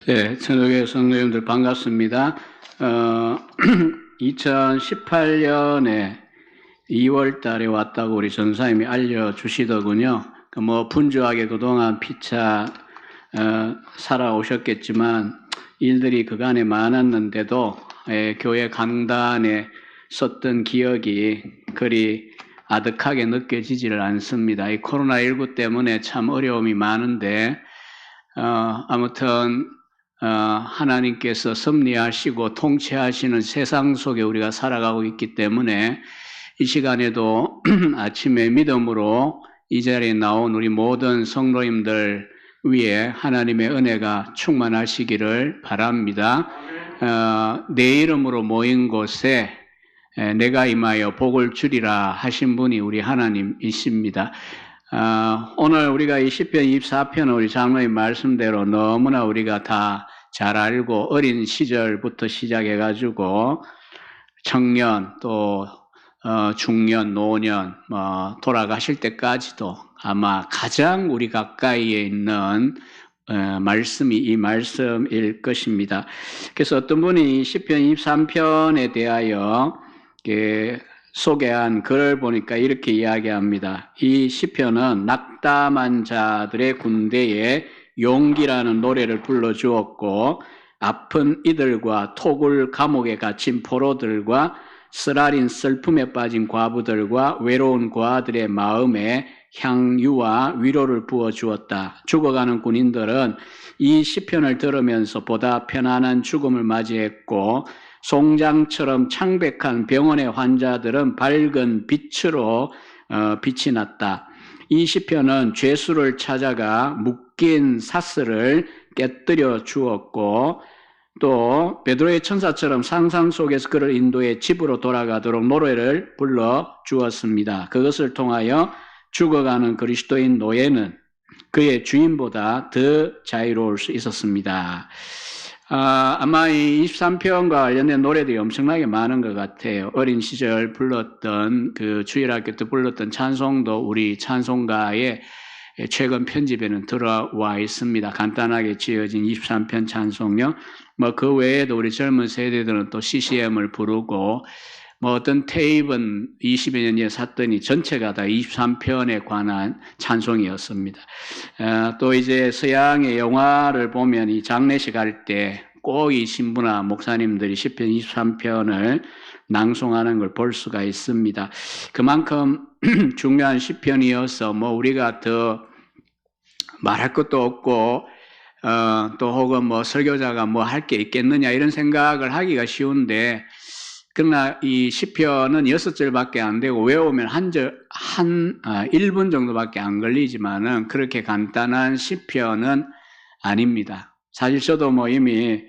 네, 천주교 성도님들 반갑습니다. 2018년에 2월 달에 왔다고 우리 전사님이 알려주시더군요. 분주하게 그동안 피차 살아오셨겠지만 일들이 그간에 많았는데도 교회 강단에 썼던 기억이 그리 아득하게 느껴지지를 않습니다. 이 코로나19 때문에 참 어려움이 많은데 아무튼 하나님께서 섭리하시고 통치하시는 세상 속에 우리가 살아가고 있기 때문에 이 시간에도 아침에 믿음으로 이 자리에 나온 우리 모든 성도님들 위에 하나님의 은혜가 충만하시기를 바랍니다. 내 이름으로 모인 곳에 내가 임하여 복을 주리라 하신 분이 우리 하나님이십니다. 오늘 우리가 이 시편 24편은 우리 장로님 말씀대로 너무나 우리가 다 잘 알고 어린 시절부터 시작해가지고 청년 또 중년, 노년 돌아가실 때까지도 아마 가장 우리 가까이에 있는 말씀이 이 말씀일 것입니다. 그래서 어떤 분이 시편 23편에 대하여 소개한 글을 보니까 이렇게 이야기합니다. 이 시편은 낙담한 자들의 군대에 용기라는 노래를 불러주었고 아픈 이들과 토굴 감옥에 갇힌 포로들과 쓰라린 슬픔에 빠진 과부들과 외로운 고아들의 마음에 향유와 위로를 부어주었다. 죽어가는 군인들은 이 시편을 들으면서 보다 편안한 죽음을 맞이했고 송장처럼 창백한 병원의 환자들은 밝은 빛으로 빛이 났다. 이 시편은 죄수를 찾아가 묶인 사슬을 깨뜨려 주었고 또 베드로의 천사처럼 상상 속에서 그를 인도해 집으로 돌아가도록 노래를 불러 주었습니다. 그것을 통하여 죽어가는 그리스도인 노예는 그의 주인보다 더 자유로울 수 있었습니다. 아마 이 23편과 관련된 노래들이 엄청나게 많은 것 같아요. 어린 시절 불렀던 주일학교 때 불렀던 찬송도 우리 찬송가에 최근 편집에는 들어와 있습니다. 간단하게 지어진 23편 찬송요. 그 외에도 우리 젊은 세대들은 또 CCM을 부르고 어떤 테이프는 20여 년 전에 샀더니 전체가 다 23편에 관한 찬송이었습니다. 또 이제 서양의 영화를 보면 이 장례식 할 때 꼭 이 신부나 목사님들이 시편 23편을 낭송하는 걸 볼 수가 있습니다. 그만큼 중요한 시편이어서 우리가 더 말할 것도 없고 또 혹은 설교자가 할 게 있겠느냐 이런 생각을 하기가 쉬운데 그러나 이 시편은 6절밖에 안 되고 외우면 1분 정도밖에 안 걸리지만은 그렇게 간단한 시편은 아닙니다. 사실 저도 이미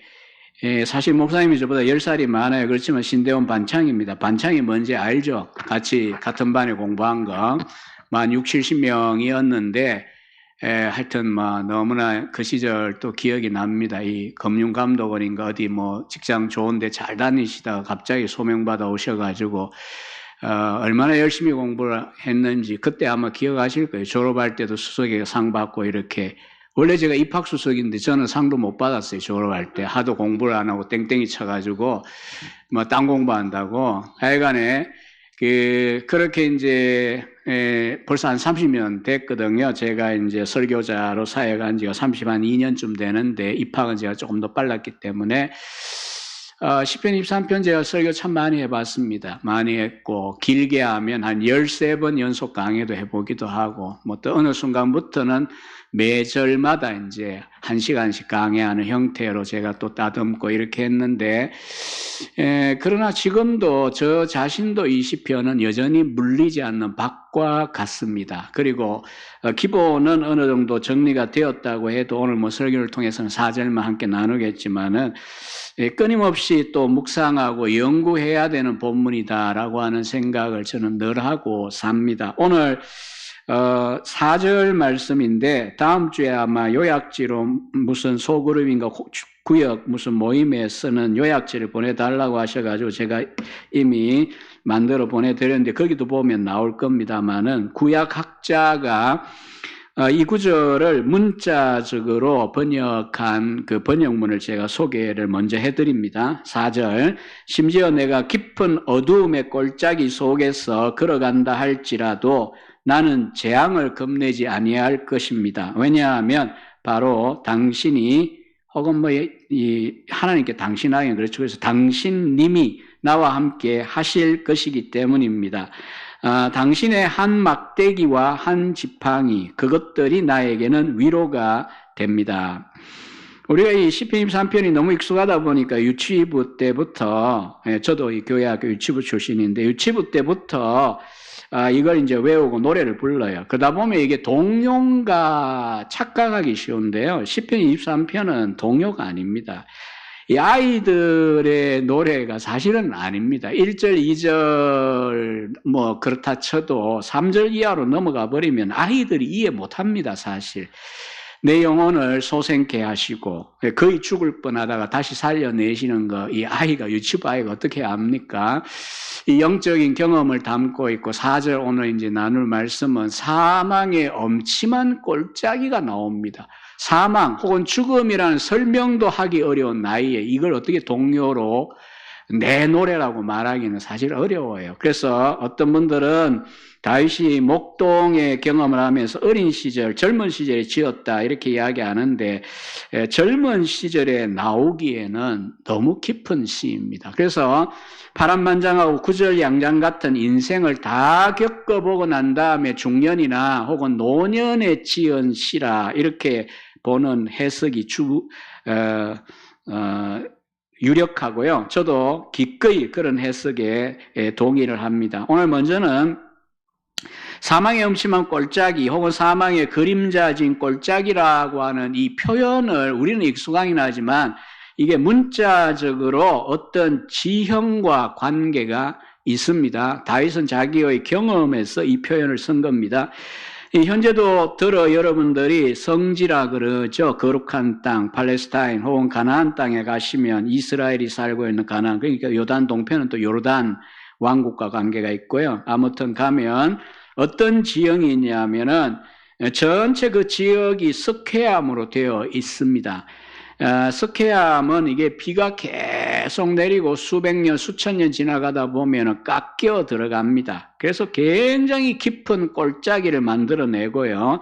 사실 목사님이 저보다 10살이 많아요. 그렇지만 신대원 반창입니다. 반창이 뭔지 알죠? 같은 반에 공부한 거. 만 60, 70명이었는데 하여튼 너무나 그 시절 또 기억이 납니다. 이 금융감독원인가 어디 직장 좋은데 잘 다니시다가 갑자기 소명받아 오셔가지고 얼마나 열심히 공부를 했는지 그때 아마 기억하실 거예요. 졸업할 때도 수석에 상 받고 이렇게. 원래 제가 입학수석인데 저는 상도 못 받았어요. 졸업할 때 하도 공부를 안 하고 땡땡이 쳐가지고 딴 공부한다고. 하여간에 그렇게 이제 벌써 한 30년 됐거든요. 제가 이제 설교자로 사역한 지가 2년쯤 되는데 입학은 제가 조금 더 빨랐기 때문에 시편 23편 제가 설교 참 많이 해봤습니다. 많이 했고 길게 하면 한 13번 연속 강의도 해보기도 하고 또 어느 순간부터는 매절마다 이제 1시간씩 강의하는 형태로 제가 또 따듬고 이렇게 했는데 그러나 지금도 저 자신도 이 시편은 여전히 물리지 않는 박과 같습니다. 그리고 기본은 어느 정도 정리가 되었다고 해도 오늘 설교를 통해서는 4절만 함께 나누겠지만은 끊임없이 또 묵상하고 연구해야 되는 본문이다라고 하는 생각을 저는 늘 하고 삽니다. 오늘 4절 말씀인데 다음 주에 아마 요약지로 무슨 소그룹인가 구역 무슨 모임에 쓰는 요약지를 보내달라고 하셔가지고 제가 이미 만들어 보내드렸는데 거기도 보면 나올 겁니다만은 구약학자가 이 구절을 문자적으로 번역한 그 번역문을 제가 소개를 먼저 해드립니다. 4절, 심지어 내가 깊은 어두움의 골짜기 속에서 걸어간다 할지라도 나는 재앙을 겁내지 아니할 것입니다. 왜냐하면 바로 당신이 혹은 하나님께 당신하긴 그렇죠. 그래서 당신님이 나와 함께 하실 것이기 때문입니다. 당신의 한 막대기와 한 지팡이, 그것들이 나에게는 위로가 됩니다. 우리가 이 시편 23편이 너무 익숙하다 보니까 유치부 때부터, 저도 이 교회학교 유치부 출신인데 유치부 때부터 이걸 이제 외우고 노래를 불러요. 그러다 보면 이게 동요인가 착각하기 쉬운데요. 시편 23편은 동요가 아닙니다. 이 아이들의 노래가 사실은 아닙니다. 1절, 2절 뭐 그렇다 쳐도 3절 이하로 넘어가 버리면 아이들이 이해 못합니다. 사실. 내 영혼을 소생케 하시고 거의 죽을 뻔하다가 다시 살려내시는 거 이 아이가 유치부 아이가 어떻게 압니까? 이 영적인 경험을 담고 있고 4절 오늘 이제 나눌 말씀은 사망의 엄침한 골짜기가 나옵니다. 사망 혹은 죽음이라는 설명도 하기 어려운 나이에 이걸 어떻게 동요로 내 노래라고 말하기는 사실 어려워요. 그래서 어떤 분들은 다윗이 목동의 경험을 하면서 어린 시절, 젊은 시절에 지었다 이렇게 이야기하는데 젊은 시절에 나오기에는 너무 깊은 시입니다. 그래서 파란만장하고 구절양장 같은 인생을 다 겪어보고 난 다음에 중년이나 혹은 노년에 지은 시라 이렇게 보는 해석이 유력하고요. 저도 기꺼이 그런 해석에 동의를 합니다. 오늘 먼저는 사망의 음침한 골짜기 혹은 사망의 그림자진 골짜기라고 하는 이 표현을 우리는 익숙하긴 하지만 이게 문자적으로 어떤 지형과 관계가 있습니다. 다윗은 자기의 경험에서 이 표현을 쓴 겁니다. 현재도 여러분들이 성지라 그러죠. 거룩한 땅, 팔레스타인 혹은 가나안 땅에 가시면 이스라엘이 살고 있는 가나안, 그러니까 요단 동편은 또 요르단 왕국과 관계가 있고요. 아무튼 가면 어떤 지형이 있냐면은 전체 그 지역이 석회암으로 되어 있습니다. 석회암은 이게 비가 계속 내리고 수백 년, 수천 년 지나가다 보면 깎여 들어갑니다. 그래서 굉장히 깊은 골짜기를 만들어내고요.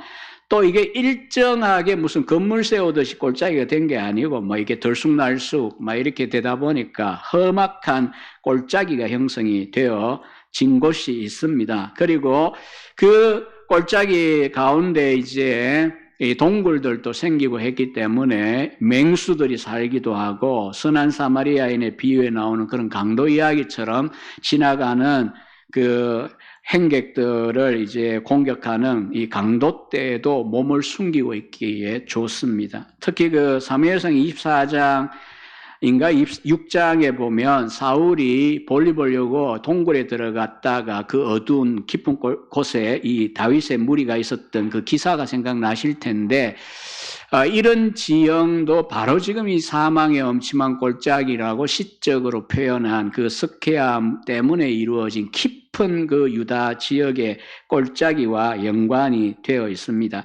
또 이게 일정하게 무슨 건물 세우듯이 골짜기가 된 게 아니고 뭐 이게 들쑥날쑥 막 이렇게 되다 보니까 험악한 골짜기가 형성이 되어진 곳이 있습니다. 그리고 그 골짜기 가운데 이제 이 동굴들도 생기고 했기 때문에 맹수들이 살기도 하고 선한 사마리아인의 비유에 나오는 그런 강도 이야기처럼 지나가는 그 행객들을 이제 공격하는 이 강도 때에도 몸을 숨기고 있기에 좋습니다. 특히 그 사무엘상 24장 인가 6장에 보면 사울이 볼일 보려고 동굴에 들어갔다가 그 어두운 깊은 곳에 이 다윗의 무리가 있었던 그 기사가 생각나실 텐데 이런 지형도 바로 지금 이 사망의 엄침한 골짜기라고 시적으로 표현한 그 석회암 때문에 이루어진 깊은 그 유다 지역의 골짜기와 연관이 되어 있습니다.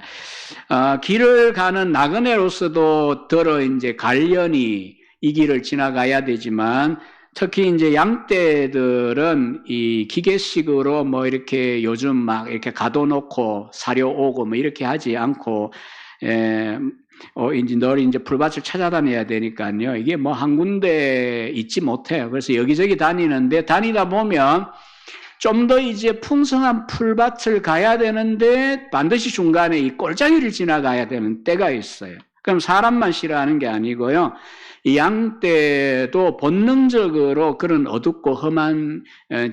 길을 가는 나그네로서도 이제 관련이 이 길을 지나가야 되지만 특히 이제 양떼들은 이 기계식으로 뭐 이렇게 요즘 막 이렇게 가둬놓고 사료 오고 뭐 이렇게 하지 않고 이제 늘 이제 풀밭을 찾아다녀야 되니까요. 이게 뭐 한 군데 있지 못해요. 그래서 여기저기 다니는데 다니다 보면 좀 더 이제 풍성한 풀밭을 가야 되는데 반드시 중간에 이 골짜기를 지나가야 되는 때가 있어요. 그럼 사람만 싫어하는 게 아니고요. 이 양떼도 본능적으로 그런 어둡고 험한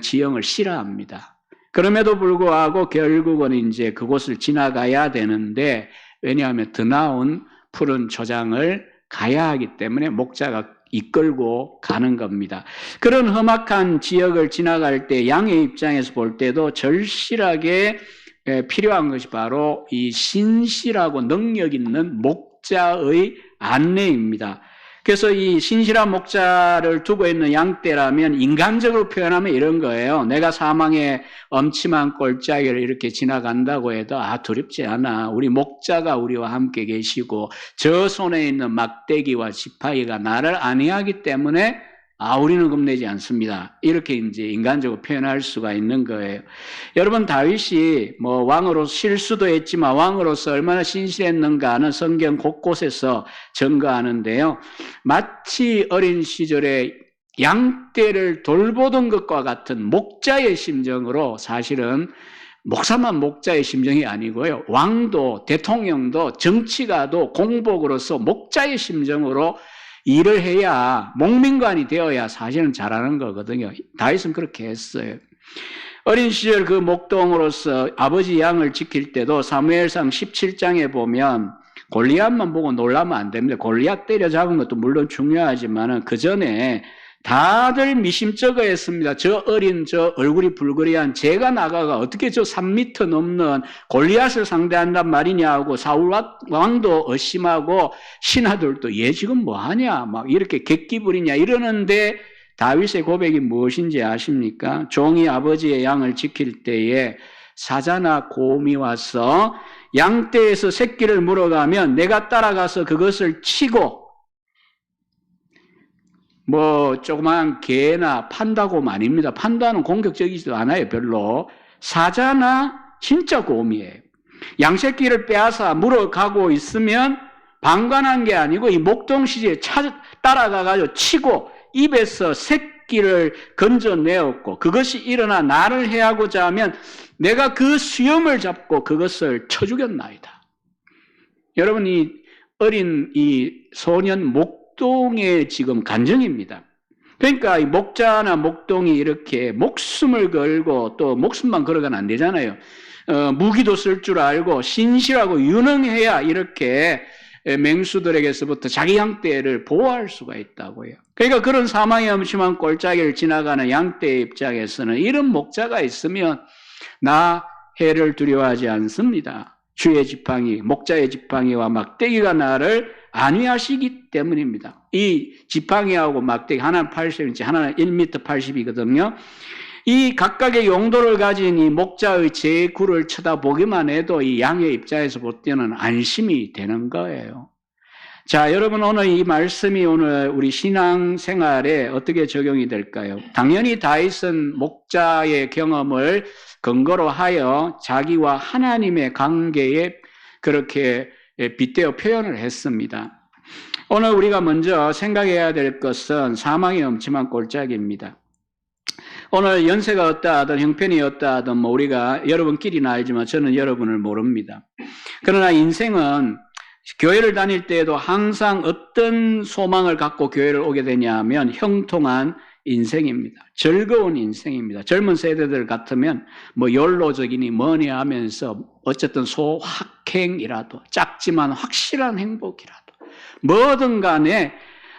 지형을 싫어합니다. 그럼에도 불구하고 결국은 이제 그곳을 지나가야 되는데 왜냐하면 더 나은 푸른 초장을 가야 하기 때문에 목자가 이끌고 가는 겁니다. 그런 험악한 지역을 지나갈 때 양의 입장에서 볼 때도 절실하게 필요한 것이 바로 이 신실하고 능력 있는 목자의 안내입니다. 그래서 이 신실한 목자를 두고 있는 양떼라면 인간적으로 표현하면 이런 거예요. 내가 사망의 엄침한 골짜기를 이렇게 지나간다고 해도 두렵지 않아. 우리 목자가 우리와 함께 계시고 저 손에 있는 막대기와 지팡이가 나를 안위하기 때문에 우리는 겁내지 않습니다. 이렇게 이제 인간적으로 표현할 수가 있는 거예요. 여러분, 다윗이 뭐 왕으로 실수도 했지만 왕으로서 얼마나 신실했는가는 성경 곳곳에서 증거하는데요. 마치 어린 시절에 양떼를 돌보던 것과 같은 목자의 심정으로, 사실은 목사만 목자의 심정이 아니고요. 왕도, 대통령도, 정치가도 공복으로서 목자의 심정으로 일을 해야, 목민관이 되어야 사실은 잘하는 거거든요. 다윗은 그렇게 했어요. 어린 시절 그 목동으로서 아버지 양을 지킬 때도 사무엘상 17장에 보면 골리앗만 보고 놀라면 안 됩니다. 골리앗 때려잡은 것도 물론 중요하지만 그 전에 다들 미심쩍어했습니다. 저 어린, 저 얼굴이 불그리한 제가 나가가 어떻게 저 3m 넘는 골리앗을 상대한단 말이냐 하고 사울 왕도 의심하고 신하들도 얘 지금 뭐하냐 막 이렇게 객기 부리냐 이러는데, 다윗의 고백이 무엇인지 아십니까? 종이 아버지의 양을 지킬 때에 사자나 곰이 와서 양떼에서 새끼를 물어가면 내가 따라가서 그것을 치고, 뭐 조그만 개나 판다곰 아닙니다. 판다는 공격적이지도 않아요. 별로. 사자나 진짜 곰이에요. 양새끼를 빼앗아 물어가고 있으면 방관한 게 아니고 이 목동시지에 따라가가지고 치고 입에서 새끼를 건져내었고, 그것이 일어나 나를 해하고자 하면 내가 그 수염을 잡고 그것을 쳐 죽였나이다. 여러분, 이 어린 이 소년 목동의 지금 간증입니다. 그러니까 이 목자나 목동이 이렇게 목숨을 걸고, 또 목숨만 걸어가면 안 되잖아요. 무기도 쓸 줄 알고 신실하고 유능해야 이렇게 맹수들에게서부터 자기 양떼를 보호할 수가 있다고요. 그러니까 그런 사망의 엄침한 골짜기를 지나가는 양떼의 입장에서는 이런 목자가 있으면 나 해를 두려워하지 않습니다. 주의 지팡이, 목자의 지팡이와 막대기가 나를 안위하시기 때문입니다. 이 지팡이하고 막대기, 하나는 80인치, 하나는 1m 80이거든요. 이 각각의 용도를 가진 이 목자의 제구를 쳐다보기만 해도 이 양의 입장에서 볼 때는 안심이 되는 거예요. 자, 여러분, 오늘 이 말씀이 오늘 우리 신앙생활에 어떻게 적용이 될까요? 당연히 다윗은 목자의 경험을 근거로 하여 자기와 하나님의 관계에 그렇게 빗대어 표현을 했습니다. 오늘 우리가 먼저 생각해야 될 것은 사망의 엄침한 골짜기입니다. 오늘 연세가 어떠하든 형편이 어떠하든 뭐 우리가 여러분끼리는 알지만 저는 여러분을 모릅니다. 그러나 인생은 교회를 다닐 때에도 항상 어떤 소망을 갖고 교회를 오게 되냐 하면 형통한 인생입니다. 즐거운 인생입니다. 젊은 세대들 같으면 뭐 연로적이니 뭐니 하면서 어쨌든 소확행이라도, 작지만 확실한 행복이라도, 뭐든 간에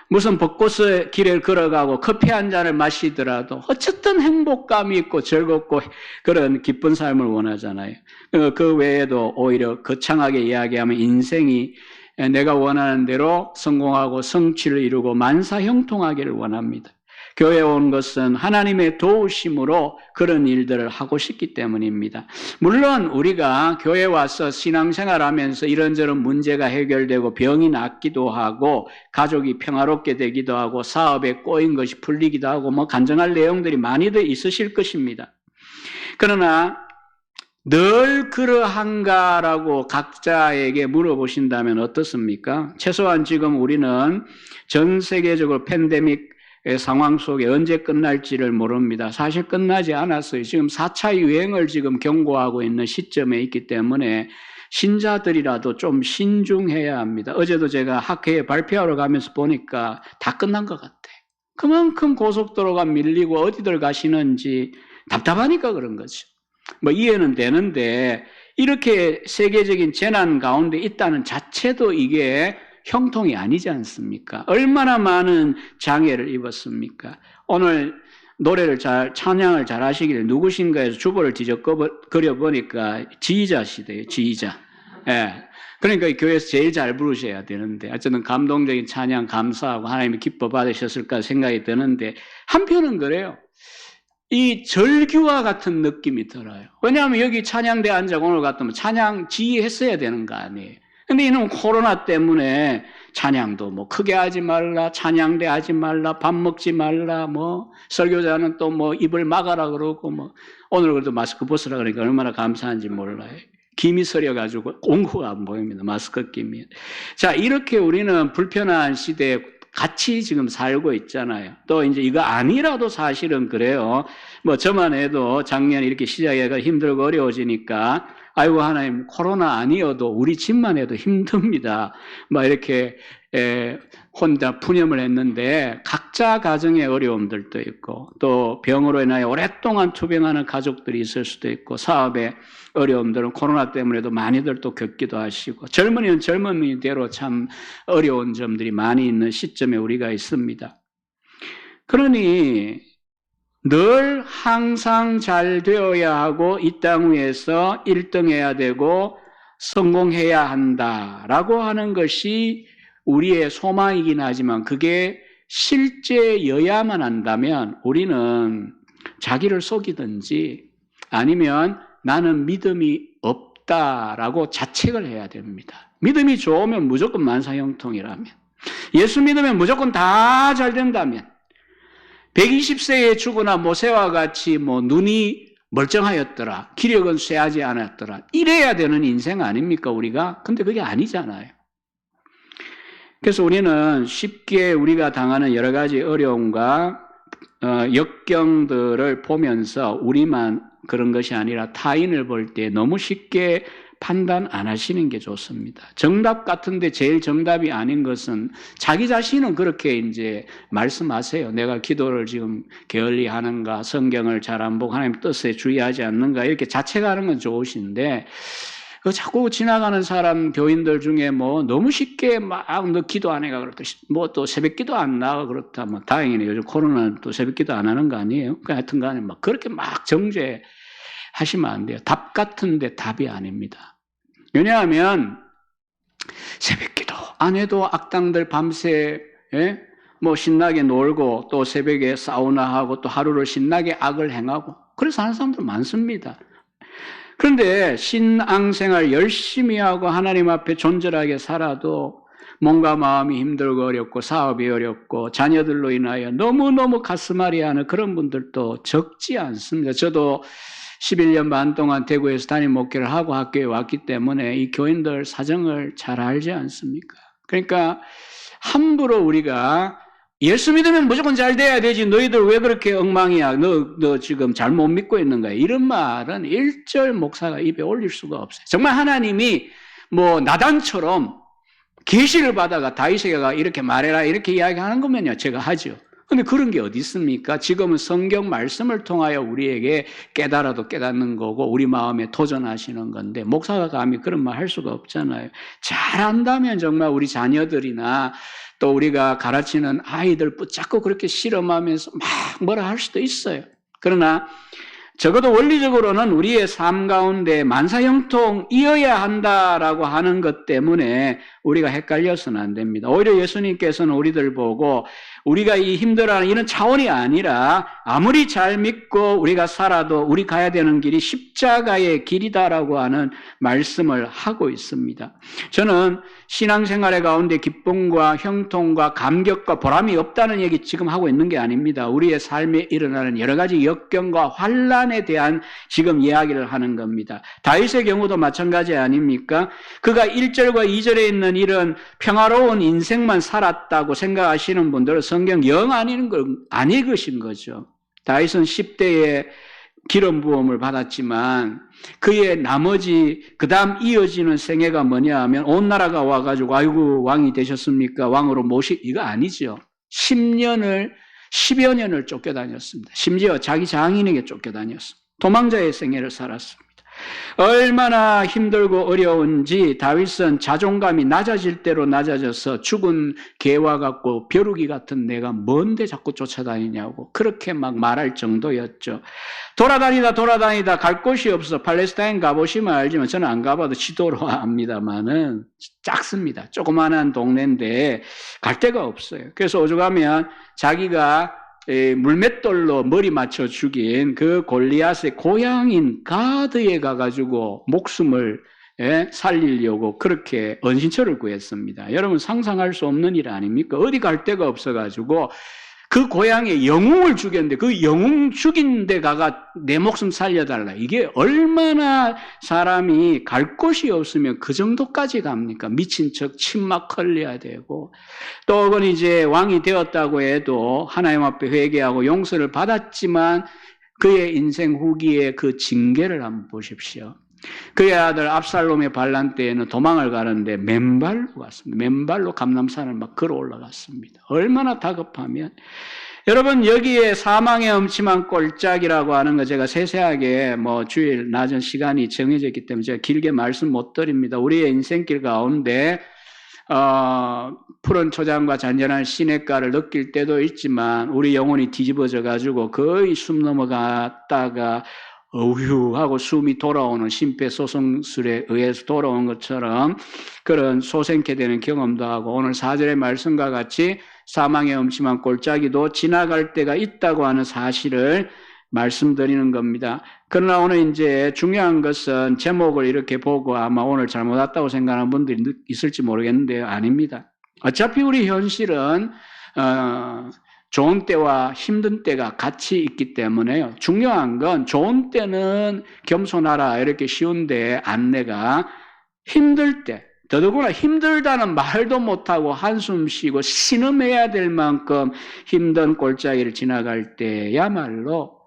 무슨 벚꽃의 길을 걸어가고 커피 한 잔을 마시더라도 어쨌든 행복감이 있고 즐겁고 그런 기쁜 삶을 원하잖아요. 그 외에도 오히려 거창하게 이야기하면 인생이 내가 원하는 대로 성공하고 성취를 이루고 만사형통하기를 원합니다. 교회에 온 것은 하나님의 도우심으로 그런 일들을 하고 싶기 때문입니다. 물론 우리가 교회에 와서 신앙생활하면서 이런저런 문제가 해결되고 병이 낫기도 하고 가족이 평화롭게 되기도 하고 사업에 꼬인 것이 풀리기도 하고 뭐 간증할 내용들이 많이들 있으실 것입니다. 그러나 늘 그러한가라고 각자에게 물어보신다면 어떻습니까? 최소한 지금 우리는 전 세계적으로 팬데믹 상황 속에 언제 끝날지를 모릅니다. 사실 끝나지 않았어요. 지금 4차 유행을 지금 경고하고 있는 시점에 있기 때문에 신자들이라도 좀 신중해야 합니다. 어제도 제가 학회에 발표하러 가면서 보니까 다 끝난 것 같아요. 그만큼 고속도로가 밀리고 어디들 가시는지 답답하니까 그런 거죠. 뭐 이해는 되는데 이렇게 세계적인 재난 가운데 있다는 자체도 이게 형통이 아니지 않습니까? 얼마나 많은 장애를 입었습니까? 오늘 노래를 찬양을 잘 하시길래 누구신가 해서 주보를 뒤적거려 보니까 지휘자 시대예요, 지휘자. 예. 그러니까 이 교회에서 제일 잘 부르셔야 되는데, 어쨌든 감동적인 찬양 감사하고 하나님이 기뻐 받으셨을까 생각이 드는데, 한편은 그래요. 이 절규와 같은 느낌이 들어요. 왜냐하면 여기 찬양대 앉아 오늘 같으면 찬양 지휘했어야 되는 거 아니에요. 근데 이놈 코로나 때문에 찬양도 뭐 크게 하지 말라, 찬양대 하지 말라, 밥 먹지 말라, 뭐 설교자는 또 뭐 입을 막아라 그러고 뭐 오늘 그래도 마스크 벗으라 그러니까 얼마나 감사한지 몰라요. 김이 서려가지고 옹호가 안 보입니다. 마스크 김이. 자, 이렇게 우리는 불편한 시대에 같이 지금 살고 있잖아요. 또 이제 이거 아니라도 사실은 그래요. 뭐 저만 해도 작년에 이렇게 시작해가 힘들고 어려워지니까 아이고 하나님 코로나 아니어도 우리 집만 해도 힘듭니다. 뭐 이렇게 혼자 푸념을 했는데 각자 가정의 어려움들도 있고 또 병으로 인하여 오랫동안 투병하는 가족들이 있을 수도 있고 사업의 어려움들은 코로나 때문에도 많이들 또 겪기도 하시고 젊은이는 젊은이대로 참 어려운 점들이 많이 있는 시점에 우리가 있습니다. 그러니 늘 항상 잘 되어야 하고 이 땅 위에서 1등해야 되고 성공해야 한다라고 하는 것이 우리의 소망이긴 하지만 그게 실제여야만 한다면 우리는 자기를 속이든지 아니면 나는 믿음이 없다라고 자책을 해야 됩니다. 믿음이 좋으면 무조건 만사형통이라면 예수 믿으면 무조건 다 잘 된다면 120세에 죽으나 모세와 같이 뭐 눈이 멀쩡하였더라. 기력은 쇠하지 않았더라. 이래야 되는 인생 아닙니까 우리가? 근데 그게 아니잖아요. 그래서 우리는 쉽게 우리가 당하는 여러 가지 어려움과 역경들을 보면서 우리만 그런 것이 아니라 타인을 볼 때 너무 쉽게 판단 안 하시는 게 좋습니다. 정답 같은데 제일 정답이 아닌 것은 자기 자신은 그렇게 이제 말씀하세요. 내가 기도를 지금 게을리 하는가, 성경을 잘 안 보고 하나님 뜻에 주의하지 않는가 이렇게 자책하는 건 좋으신데 자꾸 지나가는 사람 교인들 중에 뭐 너무 쉽게 막 너 기도 안 해가 그렇다. 뭐 또 새벽 기도 안 나가 그렇다. 뭐 다행이네. 요즘 코로나는 또 새벽 기도 안 하는 거 아니에요? 하여튼 간에 막 그렇게 막 정죄하시면 안 돼요. 답 같은데 답이 아닙니다. 왜냐하면 새벽 기도 안 해도 악당들 밤새 뭐 신나게 놀고 또 새벽에 사우나하고 또 하루를 신나게 악을 행하고 그래서 하는 사람들 많습니다. 그런데 신앙생활 열심히 하고 하나님 앞에 존절하게 살아도 몸과 마음이 힘들고 어렵고 사업이 어렵고 자녀들로 인하여 너무너무 가슴앓이하는 그런 분들도 적지 않습니다. 저도 11년 반 동안 대구에서 담임 목회를 하고 학교에 왔기 때문에 이 교인들 사정을 잘 알지 않습니까? 그러니까 함부로 우리가 예수 믿으면 무조건 잘 돼야 되지 너희들 왜 그렇게 엉망이야 너 지금 잘못 믿고 있는 거야 이런 말은 일절 목사가 입에 올릴 수가 없어요. 정말 하나님이 뭐 나단처럼 계시를 받아가 다윗에게 이렇게 말해라 이렇게 이야기하는 거면요 제가 하죠. 근데 그런 게 어디 있습니까? 지금은 성경 말씀을 통하여 우리에게 깨달아도 깨닫는 거고 우리 마음에 도전하시는 건데 목사가 감히 그런 말 할 수가 없잖아요. 잘한다면 정말 우리 자녀들이나 또 우리가 가르치는 아이들 붙잡고 그렇게 실험하면서 막 뭐라 할 수도 있어요. 그러나 적어도 원리적으로는 우리의 삶 가운데 만사형통이어야 한다라고 하는 것 때문에 우리가 헷갈려서는 안 됩니다. 오히려 예수님께서는 우리들 보고 우리가 이 힘들어하는 이런 차원이 아니라 아무리 잘 믿고 우리가 살아도 우리 가야 되는 길이 십자가의 길이다라고 하는 말씀을 하고 있습니다. 저는 신앙생활의 가운데 기쁨과 형통과 감격과 보람이 없다는 얘기 지금 하고 있는 게 아닙니다. 우리의 삶에 일어나는 여러 가지 역경과 환난에 대한 지금 이야기를 하는 겁니다. 다윗의 경우도 마찬가지 아닙니까? 그가 1절과 2절에 있는 이런 평화로운 인생만 살았다고 생각하시는 분들은 성경 영 아닐 것인 거죠. 다윗은 10대에 기름 부음을 받았지만 그의 나머지 그 다음 이어지는 생애가 뭐냐 하면 온 나라가 와가지고 아이고 왕이 되셨습니까? 왕으로 이거 아니죠. 10여 년을 쫓겨다녔습니다. 심지어 자기 장인에게 쫓겨다녔습니다. 도망자의 생애를 살았습니다. 얼마나 힘들고 어려운지 다윗은 자존감이 낮아질 대로 낮아져서 죽은 개와 같고 벼룩이 같은 내가 뭔데 자꾸 쫓아다니냐고 그렇게 막 말할 정도였죠. 돌아다니다 갈 곳이 없어. 팔레스타인 가보시면 알지만 저는 안 가봐도 지도로 압니다만은 작습니다. 조그마한 동네인데 갈 데가 없어요. 그래서 오죽하면 자기가 물맷돌로 머리 맞춰 죽인 그 골리앗의 고향인 가드에 가가지고 목숨을 살리려고 그렇게 은신처를 구했습니다. 여러분 상상할 수 없는 일 아닙니까? 어디 갈 데가 없어가지고 그 고향에 영웅을 죽였는데 그 영웅 죽인 데 가가 내 목숨 살려달라. 이게 얼마나 사람이 갈 곳이 없으면 그 정도까지 갑니까? 미친 척 침막 흘려야 되고 또 혹은 이제 왕이 되었다고 해도 하나님 앞에 회개하고 용서를 받았지만 그의 인생 후기에 그 징계를 한번 보십시오. 그의 아들 압살롬의 반란 때에는 도망을 가는데 맨발로 갔습니다. 맨발로 감람산을 막 걸어 올라갔습니다. 얼마나 다급하면 여러분 여기에 사망의 음침한 꼴짝이라고 하는 거 제가 세세하게 주일 낮은 시간이 정해져 있기 때문에 제가 길게 말씀 못 드립니다. 우리의 인생길 가운데 푸른 초장과 잔잔한 시냇가를 느낄 때도 있지만 우리 영혼이 뒤집어져 가지고 거의 숨 넘어갔다가 어휴하고 숨이 돌아오는 심폐소생술에 의해서 돌아온 것처럼 그런 소생케 되는 경험도 하고 오늘 4절의 말씀과 같이 사망의 음침한 골짜기도 지나갈 때가 있다고 하는 사실을 말씀드리는 겁니다. 그러나 오늘 이제 중요한 것은 제목을 이렇게 보고 아마 오늘 잘못 왔다고 생각하는 분들이 있을지 모르겠는데요. 아닙니다. 어차피 우리 현실은 좋은 때와 힘든 때가 같이 있기 때문에요. 중요한 건 좋은 때는 겸손하라 이렇게 쉬운데 안내가 힘들 때 더더구나 힘들다는 말도 못하고 한숨 쉬고 신음해야 될 만큼 힘든 골짜기를 지나갈 때야말로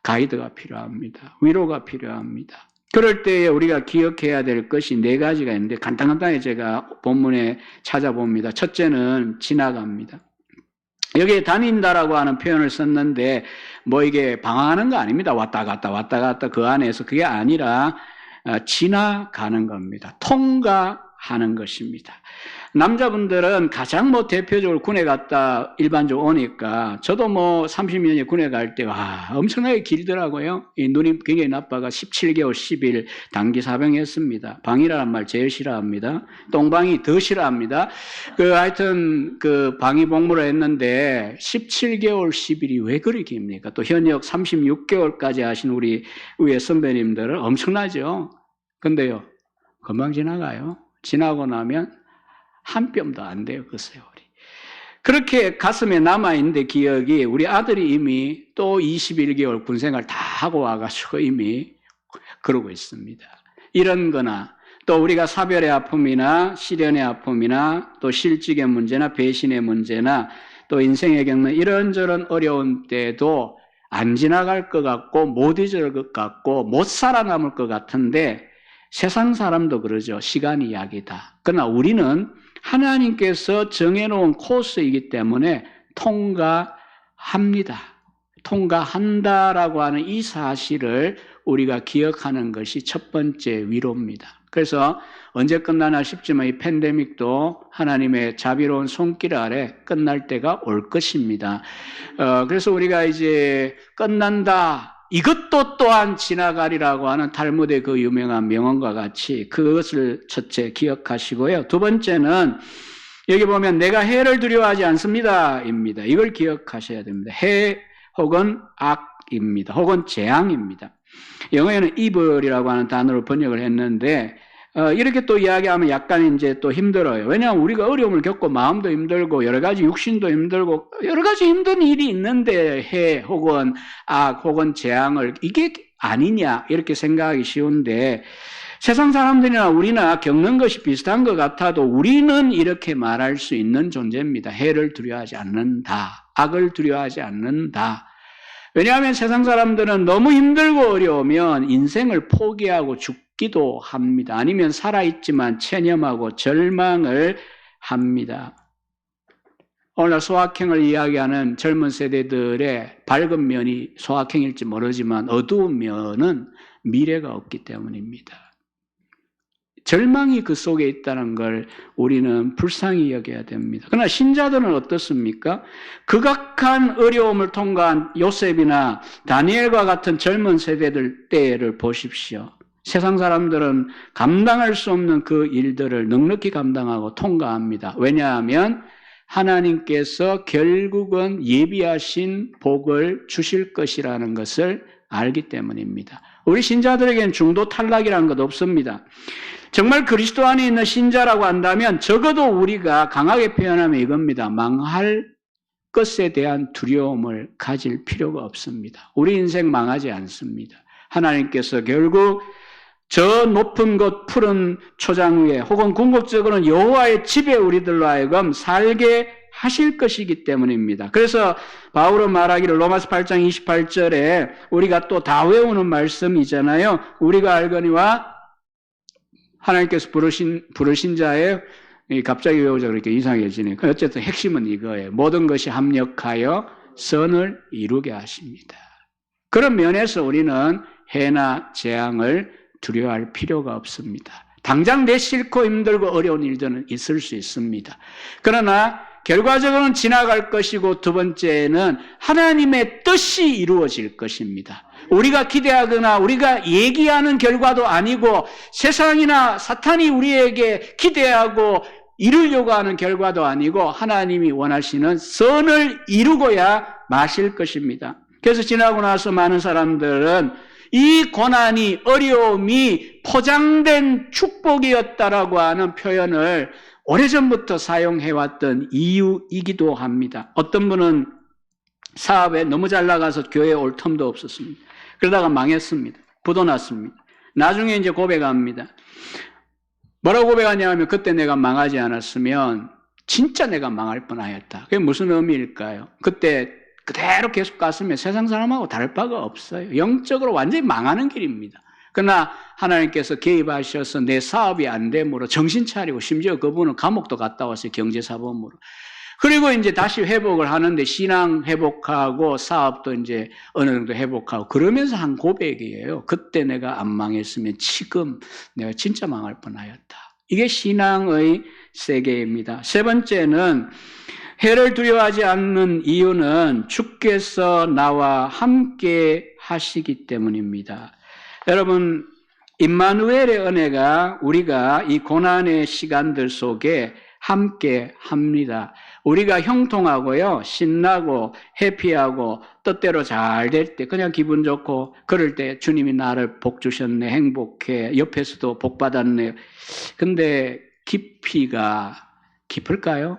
가이드가 필요합니다. 위로가 필요합니다. 그럴 때에 우리가 기억해야 될 것이 4가지가 있는데 간단하게 제가 본문에 찾아봅니다. 첫째는 지나갑니다. 여기에 다닌다라고 하는 표현을 썼는데 이게 방황하는 거 아닙니다. 왔다 갔다 그 안에서 그게 아니라 지나가는 겁니다. 통과하는 것입니다. 남자분들은 가장 대표적으로 군에 갔다 일반적으로 오니까 저도 30년에 군에 갈 때 엄청나게 길더라고요. 이 눈이 굉장히 나빠가 17개월 10일 단기 사병했습니다. 방이라는 말 제일 싫어합니다. 똥방이 더 싫어합니다. 하여튼 방위 복무를 했는데 17개월 10일이 왜 그리 깁니까? 또 현역 36개월까지 하신 우리 위에 선배님들은 엄청나죠. 근데요, 금방 지나가요. 지나고 나면 한 뼘도 안 돼요, 그 세월이. 그렇게 가슴에 남아있는데 기억이 우리 아들이 이미 또 21개월 군생활 다 하고 와가지고 이미 그러고 있습니다. 이런 거나 또 우리가 사별의 아픔이나 시련의 아픔이나 또 실직의 문제나 배신의 문제나 또 인생에 겪는 이런저런 어려운 때도 안 지나갈 것 같고 못 잊을 것 같고 못 살아남을 것 같은데 세상 사람도 그러죠. 시간이 약이다. 그러나 우리는 하나님께서 정해놓은 코스이기 때문에 통과합니다. 통과한다라고 하는 이 사실을 우리가 기억하는 것이 첫 번째 위로입니다. 그래서 언제 끝나나 싶지만 이 팬데믹도 하나님의 자비로운 손길 아래 끝날 때가 올 것입니다. 그래서 우리가 이제 끝난다. 이것도 또한 지나가리라고 하는 탈무드의 그 유명한 명언과 같이 그것을 첫째 기억하시고요. 두 번째는 여기 보면 내가 해를 두려워하지 않습니다. 입니다. 이걸 기억하셔야 됩니다. 해 혹은 악입니다. 혹은 재앙입니다. 영어에는 evil이라고 하는 단어로 번역을 했는데 이렇게 또 이야기하면 약간 이제 또 힘들어요. 왜냐하면 우리가 어려움을 겪고 마음도 힘들고 여러 가지 육신도 힘들고 여러 가지 힘든 일이 있는데 해 혹은 악 혹은 재앙을 이게 아니냐 이렇게 생각하기 쉬운데 세상 사람들이나 우리나 겪는 것이 비슷한 것 같아도 우리는 이렇게 말할 수 있는 존재입니다. 해를 두려워하지 않는다. 악을 두려워하지 않는다. 왜냐하면 세상 사람들은 너무 힘들고 어려우면 인생을 포기하고 죽기도 합니다. 아니면 살아있지만 체념하고 절망을 합니다. 오늘 소확행을 이야기하는 젊은 세대들의 밝은 면이 소확행일지 모르지만 어두운 면은 미래가 없기 때문입니다. 절망이 그 속에 있다는 걸 우리는 불쌍히 여겨야 됩니다. 그러나 신자들은 어떻습니까? 극악한 어려움을 통과한 요셉이나 다니엘과 같은 젊은 세대들 때를 보십시오. 세상 사람들은 감당할 수 없는 그 일들을 넉넉히 감당하고 통과합니다. 왜냐하면 하나님께서 결국은 예비하신 복을 주실 것이라는 것을 알기 때문입니다. 우리 신자들에게는 중도 탈락이라는 것 없습니다. 정말 그리스도 안에 있는 신자라고 한다면 적어도 우리가 강하게 표현하면 이겁니다. 망할 것에 대한 두려움을 가질 필요가 없습니다. 우리 인생 망하지 않습니다. 하나님께서 결국 저 높은 곳 푸른 초장 위에 혹은 궁극적으로는 여호와의 집에 우리들로 하여금 살게 하실 것이기 때문입니다. 그래서 바울은 말하기를 로마서 8장 28절에 우리가 또 다 외우는 말씀이잖아요. 우리가 알거니와 하나님께서 부르신 자의 갑자기 외우자 그렇게 이상해지니까 어쨌든 핵심은 이거예요. 모든 것이 합력하여 선을 이루게 하십니다. 그런 면에서 우리는 해나 재앙을 두려워할 필요가 없습니다. 당장 내 싫고 힘들고 어려운 일들은 있을 수 있습니다. 그러나 결과적으로는 지나갈 것이고 두 번째는 하나님의 뜻이 이루어질 것입니다. 우리가 기대하거나 우리가 얘기하는 결과도 아니고 세상이나 사탄이 우리에게 기대하고 이루려고 하는 결과도 아니고 하나님이 원하시는 선을 이루고야 마실 것입니다. 그래서 지나고 나서 많은 사람들은 이 고난이 어려움이 포장된 축복이었다라고 하는 표현을 오래전부터 사용해왔던 이유이기도 합니다. 어떤 분은 사업에 너무 잘 나가서 교회에 올 틈도 없었습니다. 그러다가 망했습니다. 부도났습니다. 나중에 이제 고백합니다. 뭐라고 고백하냐면 그때 내가 망하지 않았으면 진짜 내가 망할 뻔하였다. 그게 무슨 의미일까요? 그때 그대로 계속 갔으면 세상 사람하고 다를 바가 없어요. 영적으로 완전히 망하는 길입니다. 그러나 하나님께서 개입하셔서 내 사업이 안 되므로 정신 차리고 심지어 그분은 감옥도 갔다 왔어요. 경제사범으로. 그리고 이제 다시 회복을 하는데 신앙 회복하고 사업도 이제 어느 정도 회복하고 그러면서 한 고백이에요. 그때 내가 안 망했으면 지금 내가 진짜 망할 뻔하였다. 이게 신앙의 세계입니다. 세 번째는 해를 두려워하지 않는 이유는 주께서 나와 함께 하시기 때문입니다. 여러분, 임마누엘의 은혜가 우리가 이 고난의 시간들 속에 함께 합니다. 우리가 형통하고요, 신나고 해피하고 뜻대로 잘 될 때 그냥 기분 좋고 그럴 때 주님이 나를 복 주셨네, 행복해, 옆에서도 복 받았네. 근데 깊이가 깊을까요?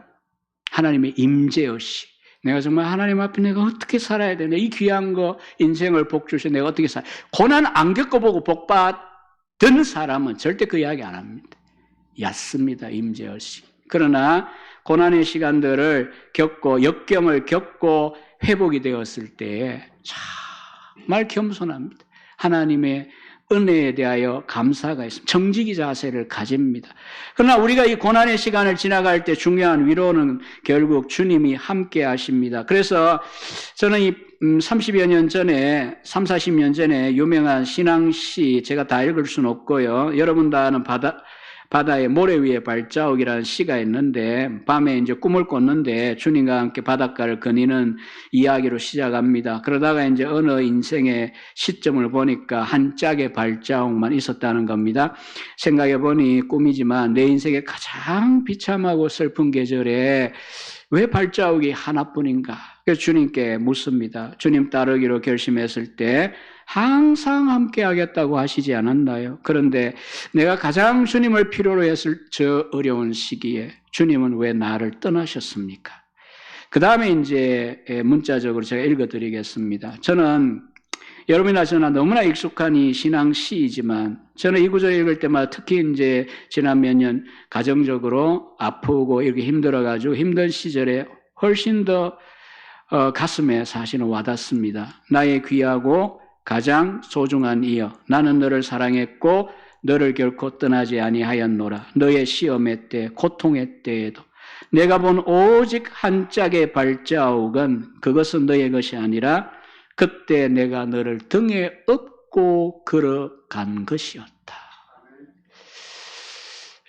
하나님의 임재 없이 내가 정말 하나님 앞에 내가 어떻게 살아야 되나, 이 귀한 거 인생을 복 주셔 내가 어떻게 살아. 고난 안 겪어보고 복 받은 사람은 절대 그 이야기 안 합니다. 얕습니다. 임재 없이. 그러나 고난의 시간들을 겪고 역경을 겪고 회복이 되었을 때 정말 겸손합니다. 하나님의 은혜에 대하여 감사가 있습니다. 정직이 자세를 가집니다. 그러나 우리가 이 고난의 시간을 지나갈 때 중요한 위로는 결국 주님이 함께 하십니다. 그래서 저는 이 30여 년 전에 40년 전에 유명한 신앙시 제가 다 읽을 수는 없고요. 여러분 다 아는 바다의 모래 위에 발자국이라는 시가 있는데 밤에 이제 꿈을 꿨는데 주님과 함께 바닷가를 거니는 이야기로 시작합니다. 그러다가 이제 어느 인생의 시점을 보니까 한 짝의 발자국만 있었다는 겁니다. 생각해 보니 꿈이지만 내 인생의 가장 비참하고 슬픈 계절에 왜 발자국이 하나뿐인가? 그래서 주님께 묻습니다. 주님 따르기로 결심했을 때 항상 함께 하겠다고 하시지 않았나요? 그런데 내가 가장 주님을 필요로 했을 저 어려운 시기에 주님은 왜 나를 떠나셨습니까? 그 다음에 이제 문자적으로 제가 읽어드리겠습니다. 저는 여러분이나 저나 너무나 익숙한 이 신앙 시이지만 저는 이 구절 읽을 때마다 특히 이제 지난 몇 년 가정적으로 아프고 이렇게 힘들어가지고 힘든 시절에 훨씬 더 가슴에 사실은 와닿습니다. 나의 귀하고 가장 소중한 이여, 나는 너를 사랑했고 너를 결코 떠나지 아니하였노라. 너의 시험의 때, 고통의 때에도 내가 본 오직 한 짝의 발자국은 그것은 너의 것이 아니라 그때 내가 너를 등에 업고 걸어간 것이었다.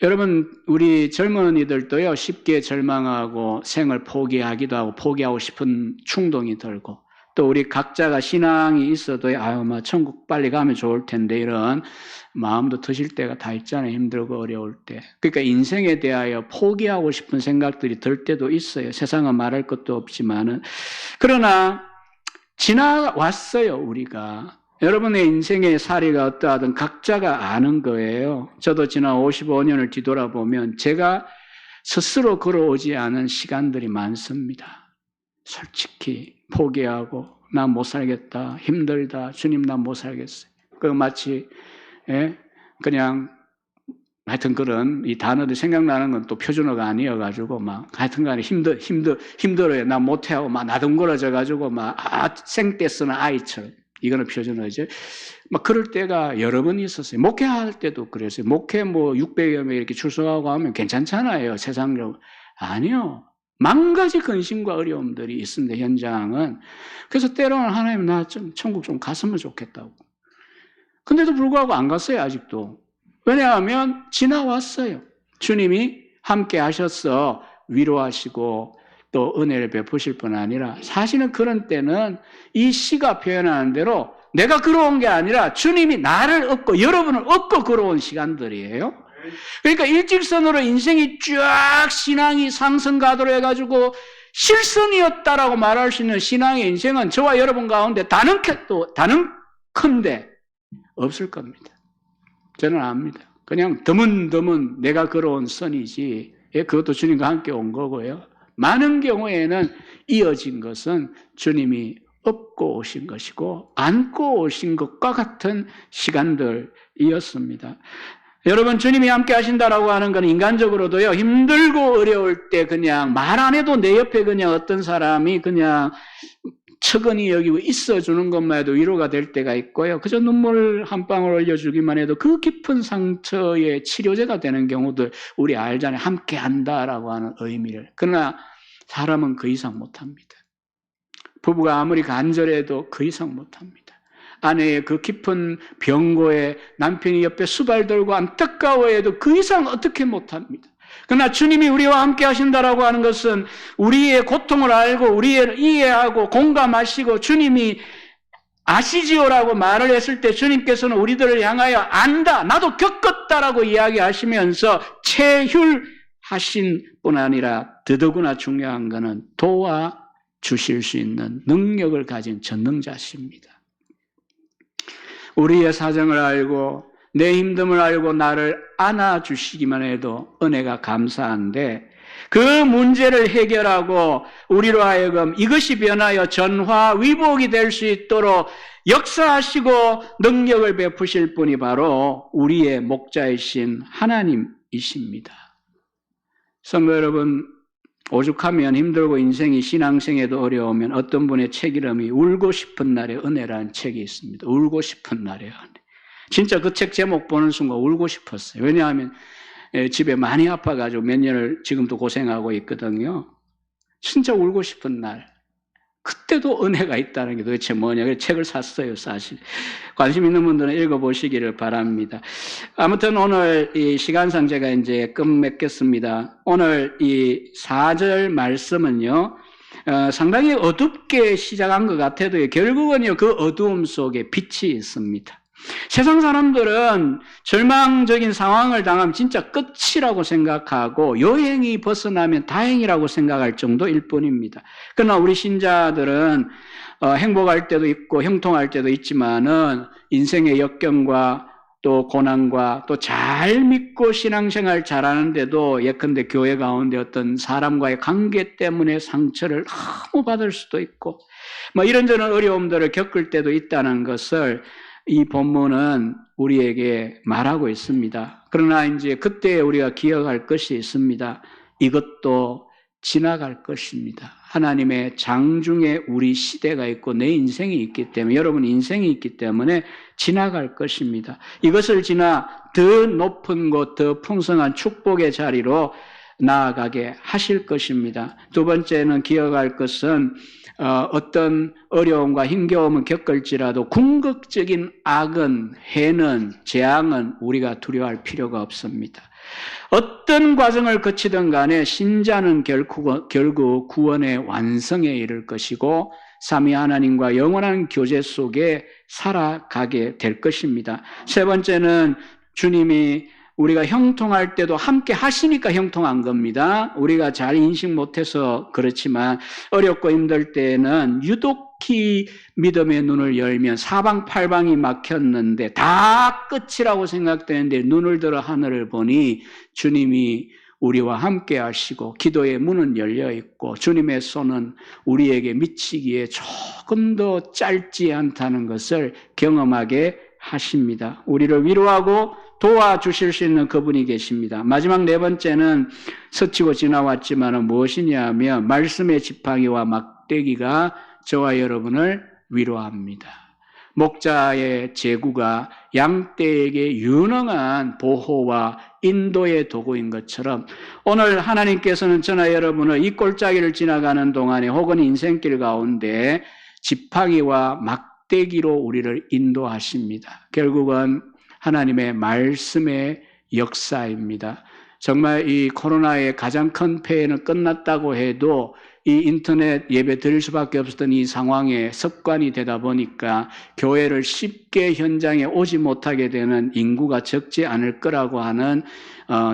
여러분, 우리 젊은이들도요, 쉽게 절망하고 생을 포기하기도 하고 포기하고 싶은 충동이 들고, 또 우리 각자가 신앙이 있어도 천국 빨리 가면 좋을 텐데 이런 마음도 드실 때가 다 있잖아요. 힘들고 어려울 때. 그러니까 인생에 대하여 포기하고 싶은 생각들이 들 때도 있어요. 세상은 말할 것도 없지만은. 그러나 지나왔어요, 우리가. 여러분의 인생의 사리가 어떠하든 각자가 아는 거예요. 저도 지난 55년을 뒤돌아보면 제가 스스로 걸어오지 않은 시간들이 많습니다. 솔직히 포기하고 나 못 살겠다, 힘들다, 주님 나 못 살겠어요. 그 마치 그냥 하여튼 그런 이 단어들 생각나는 건 또 표준어가 아니어가지고 하여튼간에 힘들어요. 나 못해하고 나둥거려져가지고 생떼 쓰는 아이처럼. 이거는 표준어죠. 그럴 때가 여러 번 있었어요. 목회할 때도 그랬어요. 목회 600여 명 이렇게 출석하고 하면 괜찮잖아요. 세상적으로. 아니요. 만 가지 근심과 어려움들이 있습니다. 현장은. 그래서 때로는 하나님 나 좀 천국 좀 갔으면 좋겠다고. 근데도 불구하고 안 갔어요. 아직도. 왜냐하면 지나왔어요. 주님이 함께 하셔서 위로하시고 또 은혜를 베푸실 뿐 아니라 사실은 그런 때는 이 시가 표현하는 대로 내가 걸어온 게 아니라 주님이 나를 업고 여러분을 업고 걸어온 시간들이에요. 그러니까 일직선으로 인생이 쫙 신앙이 상승가도로 해가지고 실선이었다라고 말할 수 있는 신앙의 인생은 저와 여러분 가운데 다는컨대 없을 겁니다. 저는 압니다. 그냥 드문드문 내가 걸어온 선이지 그것도 주님과 함께 온 거고요. 많은 경우에는 이어진 것은 주님이 업고 오신 것이고 안고 오신 것과 같은 시간들이었습니다. 여러분, 주님이 함께 하신다라고 하는 건 인간적으로도요, 힘들고 어려울 때 그냥 말 안 해도 내 옆에 그냥 어떤 사람이 그냥 척은히 여기고 있어주는 것만 해도 위로가 될 때가 있고요. 그저 눈물 한 방울 흘려주기만 해도 그 깊은 상처의 치료제가 되는 경우들 우리 알잖아요. 함께 한다라고 하는 의미를. 그러나 사람은 그 이상 못합니다. 부부가 아무리 간절해도 그 이상 못합니다. 아내의 그 깊은 병고에 남편이 옆에 수발 들고 안타까워해도 그 이상 어떻게 못합니다. 그러나 주님이 우리와 함께 하신다라고 하는 것은 우리의 고통을 알고 우리의 이해하고 공감하시고 주님이 아시지요라고 말을 했을 때 주님께서는 우리들을 향하여 안다, 나도 겪었다라고 이야기하시면서 체휼하신 뿐 아니라 더더구나 중요한 것은 도와주실 수 있는 능력을 가진 전능자십니다. 우리의 사정을 알고 내 힘듦을 알고 나를 안아주시기만 해도 은혜가 감사한데 그 문제를 해결하고 우리로 하여금 이것이 변하여 전화위복이 될 수 있도록 역사하시고 능력을 베푸실 분이 바로 우리의 목자이신 하나님이십니다. 성도 여러분, 오죽하면 힘들고 인생이 신앙생에도 어려우면 어떤 분의 책 이름이 울고 싶은 날의 은혜라는 책이 있습니다. 울고 싶은 날의 은혜. 진짜 그 책 제목 보는 순간 울고 싶었어요. 왜냐하면 집에 많이 아파가지고 몇 년을 지금도 고생하고 있거든요. 진짜 울고 싶은 날. 그때도 은혜가 있다는 게 도대체 뭐냐. 그래서 책을 샀어요, 사실. 관심 있는 분들은 읽어보시기를 바랍니다. 아무튼 오늘 이 시간상 제가 이제 끝맺겠습니다. 오늘 이 4절 말씀은요, 상당히 어둡게 시작한 것 같아도 결국은요, 그 어두움 속에 빛이 있습니다. 세상 사람들은 절망적인 상황을 당하면 진짜 끝이라고 생각하고 여행이 벗어나면 다행이라고 생각할 정도일 뿐입니다. 그러나 우리 신자들은 행복할 때도 있고 형통할 때도 있지만은 인생의 역경과 또 고난과 또 잘 믿고 신앙생활 잘하는데도 예컨대 교회 가운데 어떤 사람과의 관계 때문에 상처를 너무 받을 수도 있고 이런저런 어려움들을 겪을 때도 있다는 것을 이 본문은 우리에게 말하고 있습니다. 그러나 이제 그때 우리가 기억할 것이 있습니다. 이것도 지나갈 것입니다. 하나님의 장중에 우리 시대가 있고 내 인생이 있기 때문에, 여러분 인생이 있기 때문에 지나갈 것입니다. 이것을 지나 더 높은 곳, 더 풍성한 축복의 자리로 나아가게 하실 것입니다. 두 번째는 기억할 것은 어떤 어려움과 힘겨움을 겪을지라도 궁극적인 악은, 해는, 재앙은 우리가 두려워할 필요가 없습니다. 어떤 과정을 거치든 간에 신자는 결국 구원의 완성에 이를 것이고 삼위 하나님과 영원한 교제 속에 살아가게 될 것입니다. 세 번째는 주님이 우리가 형통할 때도 함께 하시니까 형통한 겁니다. 우리가 잘 인식 못해서 그렇지만 어렵고 힘들 때는 유독히 믿음의 눈을 열면 사방팔방이 막혔는데 다 끝이라고 생각되는데 눈을 들어 하늘을 보니 주님이 우리와 함께 하시고 기도의 문은 열려 있고 주님의 손은 우리에게 미치기에 조금 더 짧지 않다는 것을 경험하게 하십니다. 우리를 위로하고 도와주실 수 있는 그분이 계십니다. 마지막 네 번째는 스치고 지나왔지만 무엇이냐 하면 말씀의 지팡이와 막대기가 저와 여러분을 위로합니다. 목자의 제구가 양떼에게 유능한 보호와 인도의 도구인 것처럼 오늘 하나님께서는 저나 여러분을 이 골짜기를 지나가는 동안에 혹은 인생길 가운데 지팡이와 막대기로 우리를 인도하십니다. 결국은 하나님의 말씀의 역사입니다. 정말 이 코로나의 가장 큰 폐해는 끝났다고 해도 이 인터넷 예배 드릴 수밖에 없었던 이 상황에 습관이 되다 보니까 교회를 쉽게 현장에 오지 못하게 되는 인구가 적지 않을 거라고 하는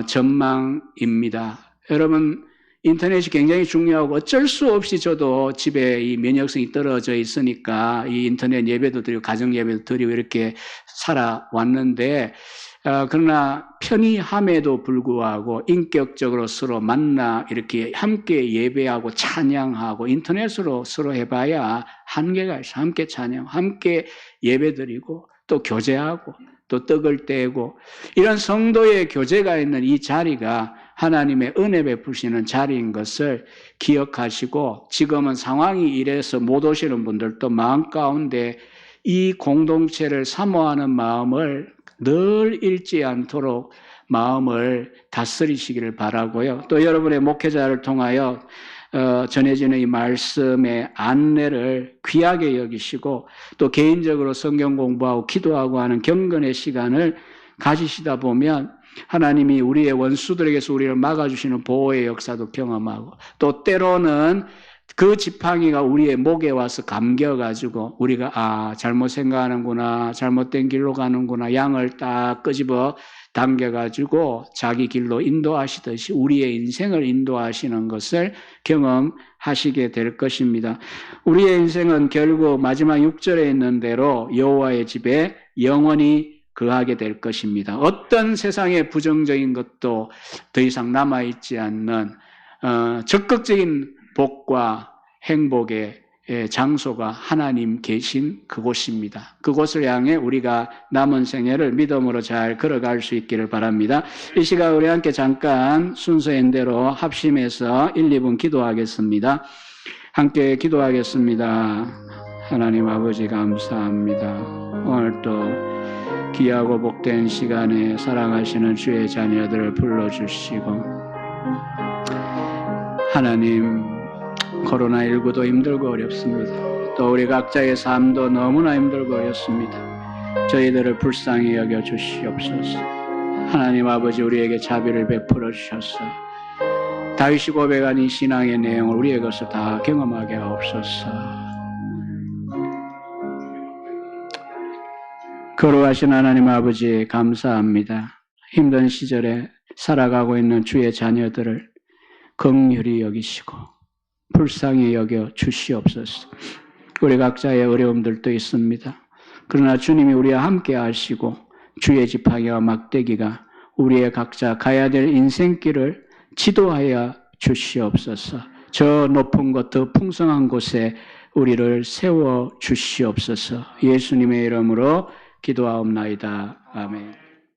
전망입니다. 여러분, 인터넷이 굉장히 중요하고 어쩔 수 없이 저도 집에 이 면역성이 떨어져 있으니까 이 인터넷 예배도 드리고 가정 예배도 드리고 이렇게 살아왔는데 그러나 편의함에도 불구하고 인격적으로 서로 만나 이렇게 함께 예배하고 찬양하고 인터넷으로 서로 해봐야 한계가 있어. 함께 찬양, 함께 예배드리고 또 교제하고 또 떡을 떼고 이런 성도의 교제가 있는 이 자리가 하나님의 은혜 베푸시는 자리인 것을 기억하시고 지금은 상황이 이래서 못 오시는 분들도 마음 가운데 이 공동체를 사모하는 마음을 늘 잃지 않도록 마음을 다스리시기를 바라고요. 또 여러분의 목회자를 통하여 전해지는 이 말씀의 안내를 귀하게 여기시고 또 개인적으로 성경 공부하고 기도하고 하는 경건의 시간을 가지시다 보면 하나님이 우리의 원수들에게서 우리를 막아주시는 보호의 역사도 경험하고 또 때로는 그 지팡이가 우리의 목에 와서 감겨가지고 우리가 잘못 생각하는구나, 잘못된 길로 가는구나, 양을 딱 끄집어 당겨가지고 자기 길로 인도하시듯이 우리의 인생을 인도하시는 것을 경험하시게 될 것입니다. 우리의 인생은 결국 마지막 6절에 있는 대로 여호와의 집에 영원히 거하게 될 것입니다. 어떤 세상의 부정적인 것도 더 이상 남아있지 않는 적극적인 복과 행복의 장소가 하나님 계신 그곳입니다. 그곳을 향해 우리가 남은 생애를 믿음으로 잘 걸어갈 수 있기를 바랍니다. 이 시간 우리 함께 잠깐 순서인 대로 합심해서 1, 2분 기도하겠습니다. 함께 기도하겠습니다. 하나님 아버지 감사합니다. 오늘 또 귀하고 복된 시간에 사랑하시는 주의 자녀들을 불러주시고 하나님 코로나19도 힘들고 어렵습니다. 또 우리 각자의 삶도 너무나 힘들고 어렵습니다. 저희들을 불쌍히 여겨 주시옵소서. 하나님 아버지 우리에게 자비를 베풀어 주셔서 다윗이 고백한 이 신앙의 내용을 우리에게서 다 경험하게 하옵소서. 거룩하신 하나님 아버지 감사합니다. 힘든 시절에 살아가고 있는 주의 자녀들을 긍휼히 여기시고 불쌍히 여겨 주시옵소서. 우리 각자의 어려움들도 있습니다. 그러나 주님이 우리와 함께 하시고 주의 지팡이와 막대기가 우리의 각자 가야 될 인생길을 지도하여 주시옵소서. 저 높은 곳 더 풍성한 곳에 우리를 세워 주시옵소서. 예수님의 이름으로 기도하옵나이다. 아멘.